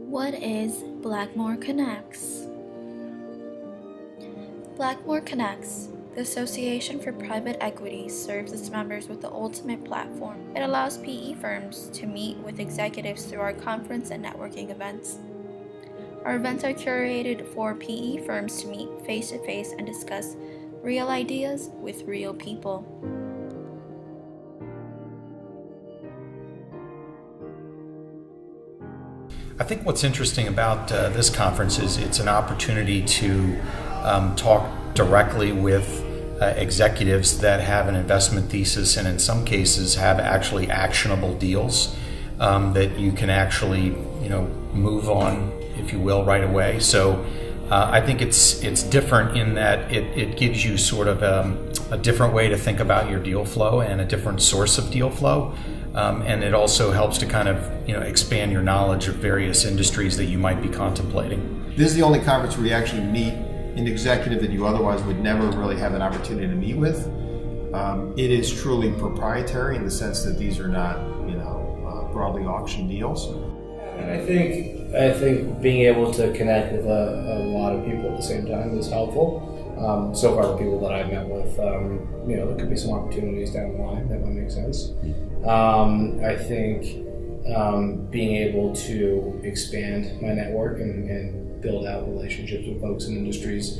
What is BlackmoreConnects? BlackmoreConnects, the Association for Private Equity, serves its members with the ultimate platform. It allows PE firms to meet with executives through our conference and networking events. Our events are curated for PE firms to meet face-to-face and discuss real ideas with real people. I think what's interesting about this conference is it's an opportunity to talk directly with executives that have an investment thesis and in some cases have actually actionable deals that you can actually move on, if you will, right away. So I think it's different in that it gives you sort of a different way to think about your deal flow and a different source of deal flow. And it also helps to kind of expand your knowledge of various industries that you might be contemplating. This is the only conference where you actually meet an executive that you otherwise would never really have an opportunity to meet with. It is truly proprietary in the sense that these are not broadly auctioned deals. And I think being able to connect with a lot of people at the same time is helpful. So far, the people that I've met with, there could be some opportunities down the line that might make sense. I think being able to expand my network and build out relationships with folks in industries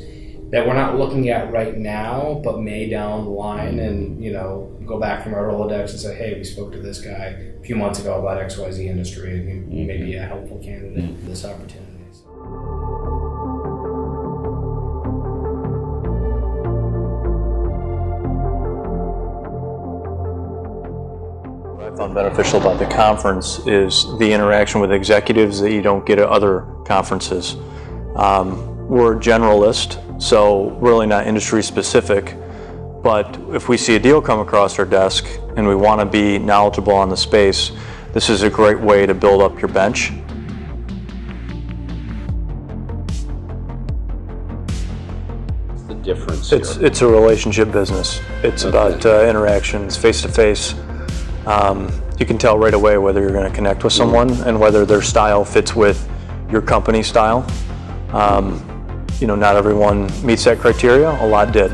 that we're not looking at right now, but may down the line, and go back from our Rolodex and say, hey, we spoke to this guy a few months ago about XYZ industry, and he may be a helpful candidate for this opportunity. What I found beneficial about the conference is the interaction with executives that you don't get at other conferences. We're generalist, so really not industry specific, but if we see a deal come across our desk and we want to be knowledgeable on the space, this is a great way to build up your bench. What's the difference It's a relationship business. It's about interactions, face to face. You can tell right away whether you're going to connect with someone and whether their style fits with your company style. Not everyone meets that criteria. A lot did.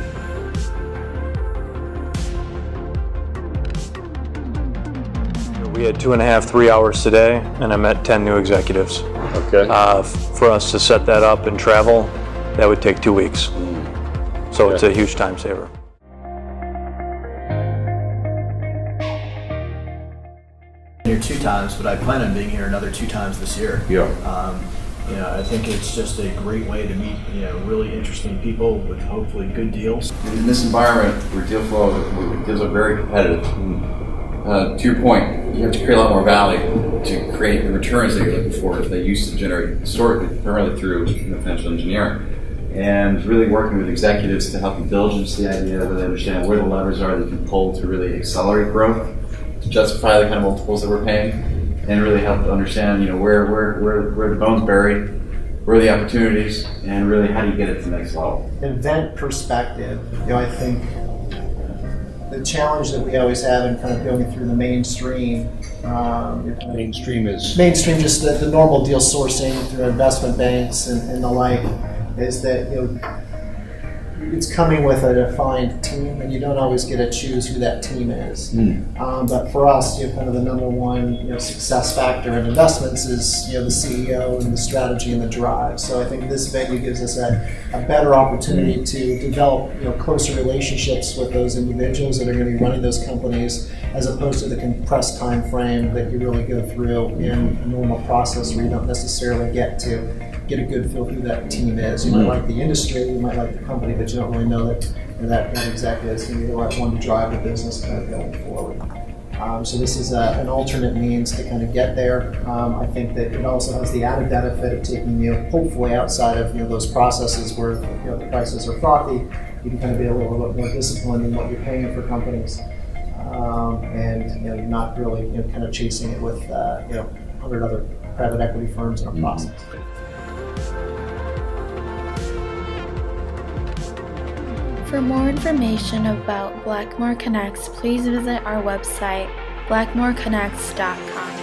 We had 2.5, 3 hours today, and I met 10 new executives. Okay. For us to set that up and travel, that would take 2 weeks. So it's a huge time saver. Here 2 times, but I plan on being here another 2 times this year. Yeah. I think it's just a great way to meet, really interesting people with hopefully good deals. In this environment where deal flow, deals are very competitive. To your point, you have to create a lot more value to create the returns that you're looking for that they used to generate historically, primarily through financial engineering. And really working with executives to help them diligence the idea, where they understand where the levers are that can pull to really accelerate growth, to justify the kind of multiples that we're paying, and really help to understand, where the bone's buried, where are the opportunities, and really how do you get it to the next level. Event perspective, I think the challenge that we always have in kind of going through the mainstream. Mainstream just the normal deal sourcing through investment banks and the like, is that it's coming with a defined team, and you don't always get to choose who that team is. But for us, kind of the number one success factor in investments is the CEO and the strategy and the drive. So I think this venue gives us a better opportunity to develop closer relationships with those individuals that are going to be running those companies, as opposed to the compressed time frame that you really go through in a normal process where you don't necessarily get a good feel who that team is. You might like the industry, you might like the company, but you don't really know that executive is going to be the right one to drive the business kind of going forward. So this is an alternate means to kind of get there. I think that it also has the added benefit of taking you hopefully outside of those processes where the prices are frothy. You can kind of be a little bit more disciplined in what you're paying for companies, and you're not really kind of chasing it with 100 other private equity firms in a process. For more information about BlackmoreConnects, please visit our website, BlackmoreConnects.com.